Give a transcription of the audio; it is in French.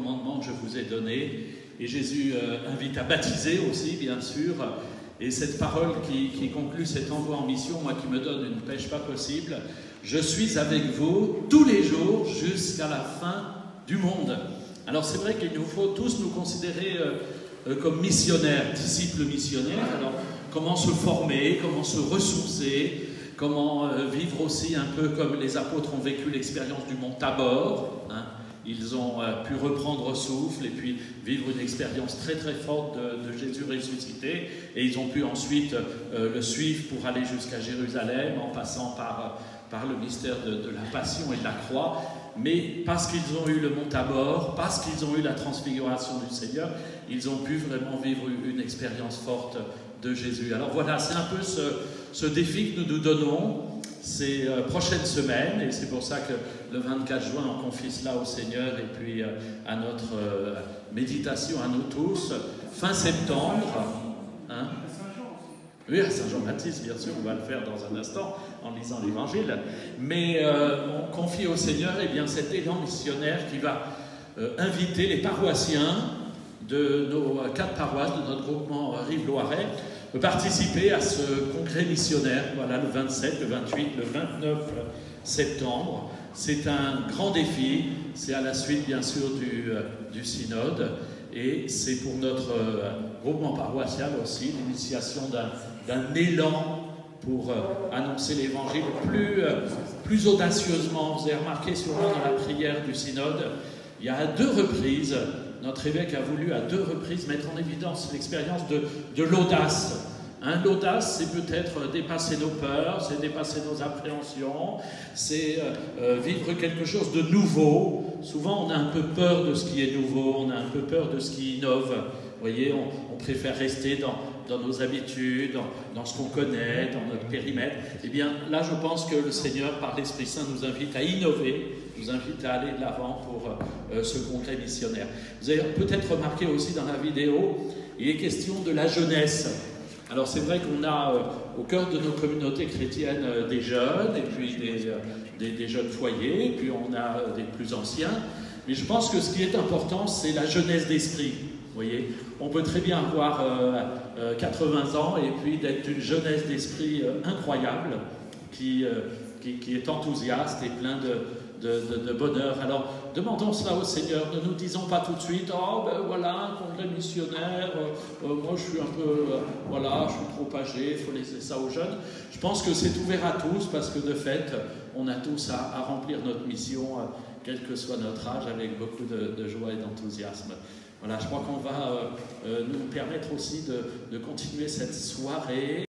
commandements que je vous ai donnés. Et Jésus invite à baptiser aussi, bien sûr. Et cette parole qui conclut cet envoi en mission, moi qui me donne une pêche pas possible, je suis avec vous tous les jours jusqu'à la fin du monde. Alors c'est vrai qu'il nous faut tous nous considérer comme missionnaires, disciples missionnaires. Alors comment se former, comment se ressourcer, comment vivre aussi un peu comme les apôtres ont vécu l'expérience du mont Tabor, hein. Ils ont pu reprendre souffle et puis vivre une expérience très très forte de Jésus ressuscité. Et ils ont pu ensuite le suivre pour aller jusqu'à Jérusalem en passant par le mystère de la passion et de la croix. Mais parce qu'ils ont eu le mont Tabor, parce qu'ils ont eu la transfiguration du Seigneur, ils ont pu vraiment vivre une expérience forte de Jésus. Alors voilà, c'est un peu ce défi que nous nous donnons ces prochaines semaines, et c'est pour ça que le 24 juin, on confie cela au Seigneur et puis à notre méditation à nous tous. Fin septembre, hein? Oui, à Saint-Jean-Baptiste, bien sûr, on va le faire dans un instant en lisant l'Évangile, mais on confie au Seigneur cet élan missionnaire qui va inviter les paroissiens de nos 4 paroisses, de notre groupement Rive-Loiret, participer à ce congrès missionnaire, voilà, le 27, le 28, le 29 septembre. C'est un grand défi, c'est à la suite bien sûr du synode, et c'est pour notre groupement paroissial aussi l'initiation d'un élan pour annoncer l'évangile plus audacieusement. Vous avez remarqué sûrement dans la prière du synode, il y a à 2 reprises, notre évêque a voulu à 2 reprises mettre en évidence l'expérience de l'audace. Hein, l'audace, c'est peut-être dépasser nos peurs, c'est dépasser nos appréhensions, c'est vivre quelque chose de nouveau. Souvent, on a un peu peur de ce qui est nouveau, on a un peu peur de ce qui innove. Vous voyez, on préfère rester dans nos habitudes, dans ce qu'on connaît, dans notre périmètre. Eh bien, là, je pense que le Seigneur, par l'Esprit Saint, nous invite à innover, nous invite à aller de l'avant pour ce congrès missionnaire. Vous avez peut-être remarqué aussi dans la vidéo, il est question de la jeunesse. Alors, c'est vrai qu'on a au cœur de nos communautés chrétiennes des jeunes, et puis des jeunes foyers, et puis on a des plus anciens. Mais je pense que ce qui est important, c'est la jeunesse d'esprit. Vous voyez, on peut très bien avoir 80 ans et puis d'être d'une jeunesse d'esprit incroyable, qui est enthousiaste et plein de bonheur. Alors, demandons cela au Seigneur. Ne nous disons pas tout de suite « Oh, ben voilà, un congrès missionnaire, moi je suis un peu, je suis trop âgé, il faut laisser ça aux jeunes. » Je pense que c'est ouvert à tous parce que de fait, on a tous à remplir notre mission, quel que soit notre âge, avec beaucoup de joie et d'enthousiasme. Voilà, je crois qu'on va nous permettre aussi de continuer cette soirée.